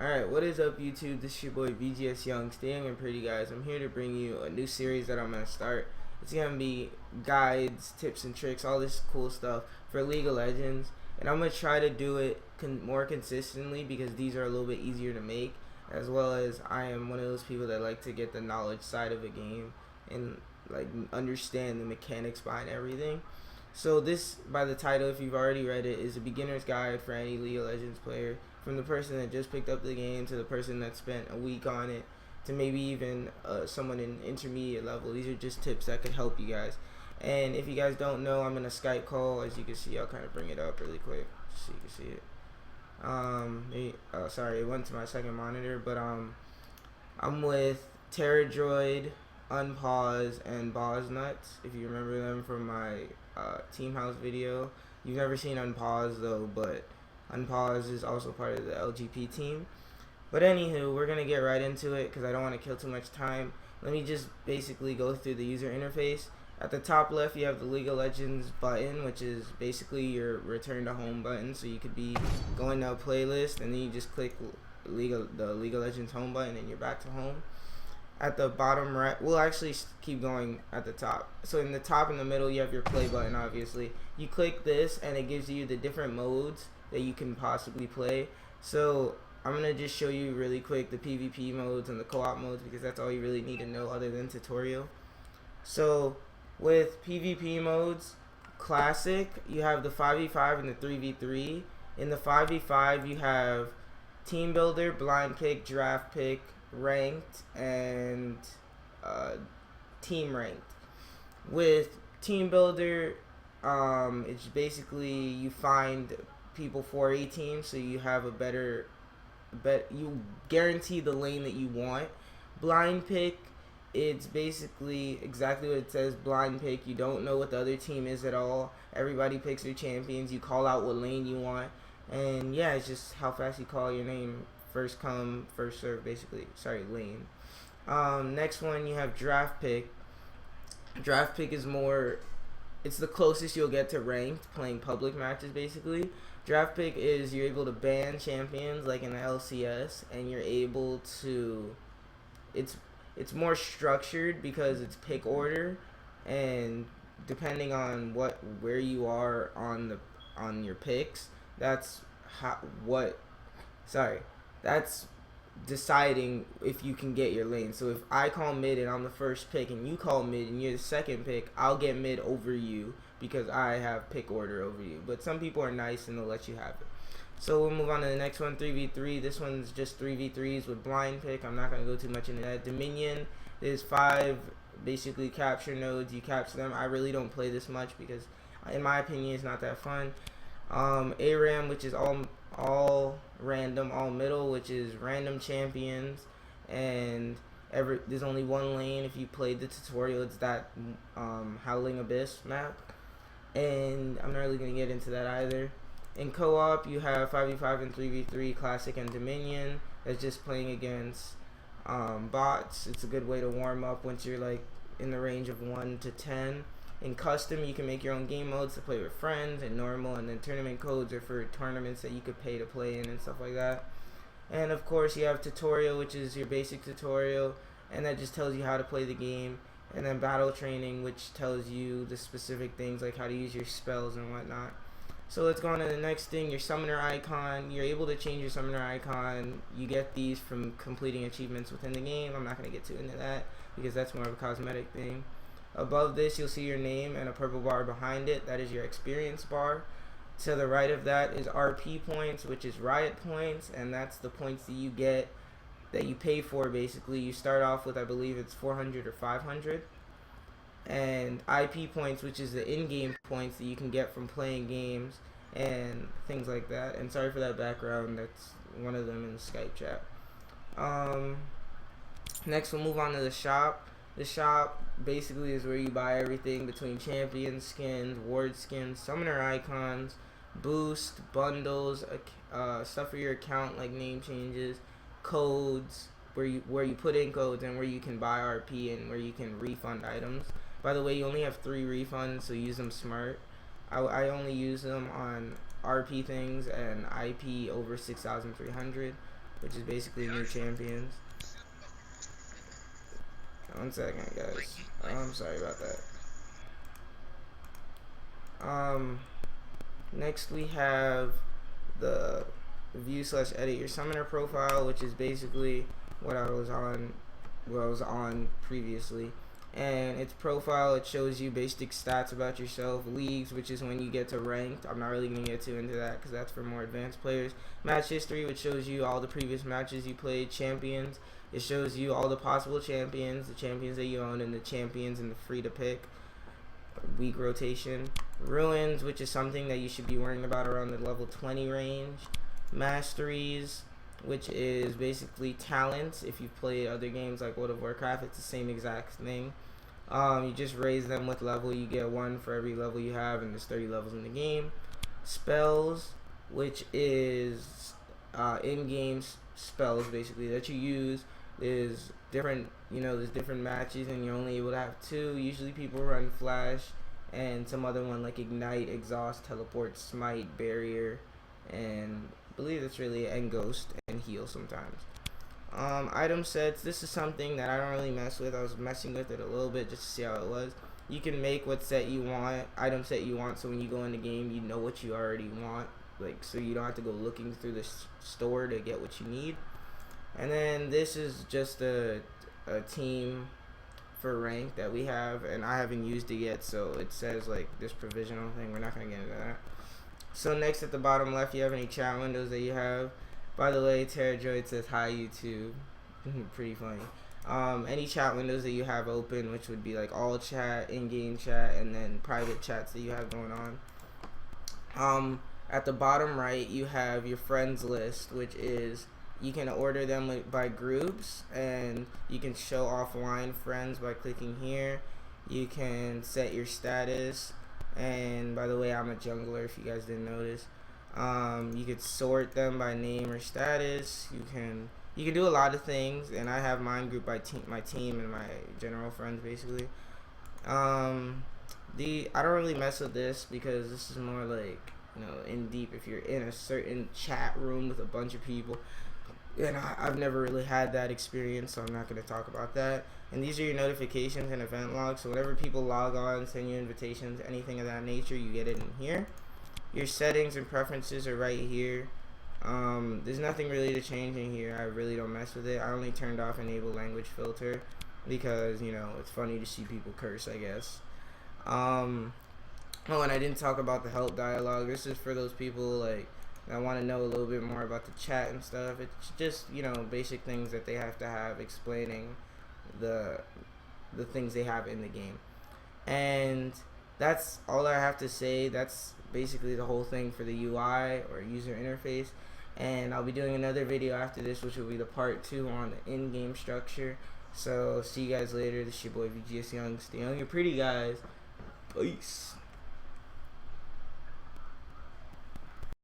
Alright, what is up YouTube? This is your boy VGS Young, staying and pretty guys. I'm here to bring you a new series that I'm going to start. It's going to be guides, tips and tricks, all this cool stuff for League of Legends. And I'm going to try to do it more consistently because these are a little bit easier to make. As well as I am one of those people that like to get the knowledge side of a game and like understand the mechanics behind everything. So this, by the title, if you've already read it, is a beginner's guide for any League of Legends player. From the person that just picked up the game to the person that spent a week on it to maybe even someone in intermediate level. These are just tips that could help you guys. And if you guys don't know, I'm in a Skype call. As you can see, I'll kind of bring it up really quick so you can see it. Sorry, it went to my second monitor, but I'm with TerraDroid, Unpause, and Boznuts. If you remember them from my Team House video. You've never seen Unpause though, but Unpause is also part of the LGP team. But anywho, we're going to get right into it because I don't want to kill too much time. Let me just basically go through the user interface. At the top left, you have the League of Legends button, which is basically your return to home button. So you could be going to a playlist and then you just click the League of Legends home button and you're back to home. At the bottom right, we'll actually keep going at the top. So in the top, in the middle, you have your play button, obviously. You click this and it gives you the different modes that you can possibly play. So I'm going to just show you really quick the PvP modes and the co-op modes because that's all you really need to know other than tutorial. So with PvP modes, classic, you have the 5v5 and the 3v3. In the 5v5, you have team builder, blind pick, draft pick, ranked, and team ranked. With team builder, it's basically you find people for a team, so you have a better you guarantee the lane that you want. Blind pick, it's basically exactly what it says, blind pick. You don't know what the other team is at all. Everybody picks their champions. You call out what lane you want, and yeah, it's just how fast you call your name. First come, first serve, basically. Sorry, lane. Next one, you have draft pick. Draft pick is more, it's the closest you'll get to ranked, playing public matches, basically. Draft pick is you're able to ban champions like in the LCS, and you're able to, it's more structured because it's pick order, and depending on where you are on your picks, that's that's deciding if you can get your lane. So if I call mid and I'm the first pick and you call mid and you're the second pick, I'll get mid over you because I have pick order over you. But some people are nice and they'll let you have it. So we'll move on to the next one, 3v3. This one's just 3v3s with blind pick. I'm not going to go too much into that. Dominion, there's 5 basically capture nodes. You capture them. I really don't play this much because in my opinion it's not that fun. ARAM, which is all random, all middle, which is random champions, and there's only one lane. If you played the tutorial, it's that Howling Abyss map, and I'm not really gonna get into that either. In co-op, you have 5v5 and 3v3, classic and Dominion. That's just playing against bots. It's a good way to warm up once you're like in the range of 1 to 10. In custom, you can make your own game modes to play with friends, and normal, and then tournament codes are for tournaments that you could pay to play in and stuff like that. And of course, you have tutorial, which is your basic tutorial, and that just tells you how to play the game. And then battle training, which tells you the specific things like how to use your spells and whatnot. So let's go on to the next thing, your summoner icon. You're able to change your summoner icon. You get these from completing achievements within the game. I'm not going to get too into that because that's more of a cosmetic thing. Above this, you'll see your name and a purple bar behind it. That is your experience bar. To the right of that is RP points, which is riot points, and that's the points that you get that you pay for. Basically, you start off with, I believe it's 400 or 500. And IP points, which is the in-game points that you can get from playing games and things like that. And sorry for that background, that's one of them in the Skype chat. Next, we'll move on to the shop. The shop basically is where you buy everything between champion skins, ward skins, summoner icons, boost, bundles, stuff for your account like name changes, codes, where you put in codes, and where you can buy RP and where you can refund items. By the way, you only have 3 refunds, so use them smart. I only use them on RP things and IP over 6,300. which is basically new champions. 1 second, guys. I'm sorry about that. Next we have the view/edit your summoner profile, which is basically what I was on previously. And its profile, it shows you basic stats about yourself. Leagues, which is when you get to ranked. I'm not really going to get too into that because that's for more advanced players. Match history, which shows you all the previous matches you played. Champions, it shows you all the possible champions, the champions that you own, and the champions and the free to pick. Week rotation. Ruins, which is something that you should be worrying about around the level 20 range. Masteries, which is basically talents. If you've played other games like World of Warcraft, it's the same exact thing. You just raise them with level. You get 1 for every level you have, and there's 30 levels in the game. Spells, which is in-game spells basically that you use. There's different, there's different matches, and you're only able to have 2. Usually people run Flash and some other one like Ignite, Exhaust, Teleport, Smite, Barrier, and I believe that's really it, and Ghost, and Heal sometimes. Item sets, this is something that I don't really mess with. I was messing with it a little bit just to see how it was. You can make what set you want, item set you want, so when you go in the game, you know what you already want, so you don't have to go looking through the store to get what you need. And then this is just a team for rank that we have, and I haven't used it yet, so it says like this provisional thing. We're not going to get into that. So next at the bottom left, you have any chat windows that you have. By the way, TerraDroid says hi YouTube. Pretty funny. Any chat windows that you have open, which would be like all chat, in-game chat, and then private chats that you have going on. At the bottom right, you have your friends list, which is you can order them by groups, and you can show offline friends by clicking here. You can set your status, and by the way, I'm a jungler if you guys didn't notice. You could sort them by name or status. You can do a lot of things, and I have mine grouped by my team and my general friends basically. I don't really mess with this because this is more like in deep if you're in a certain chat room with a bunch of people. And I've never really had that experience, so I'm not going to talk about that. And these are your notifications and event logs. So whenever people log on, send you invitations, anything of that nature, you get it in here. Your settings and preferences are right here. There's nothing really to change in here. I really don't mess with it. I only turned off enable language filter because, it's funny to see people curse, I guess. Oh, and I didn't talk about the help dialogue. This is for those people that want to know a little bit more about the chat and stuff. It's just, basic things that they have to have explaining the things they have in the game. And that's all I have to say. That's basically the whole thing for the UI or user interface. And I'll be doing another video after this, which will be the part 2 on the in-game structure. So see you guys later. This is your boy VGS Young. Stay young and pretty, guys. Peace.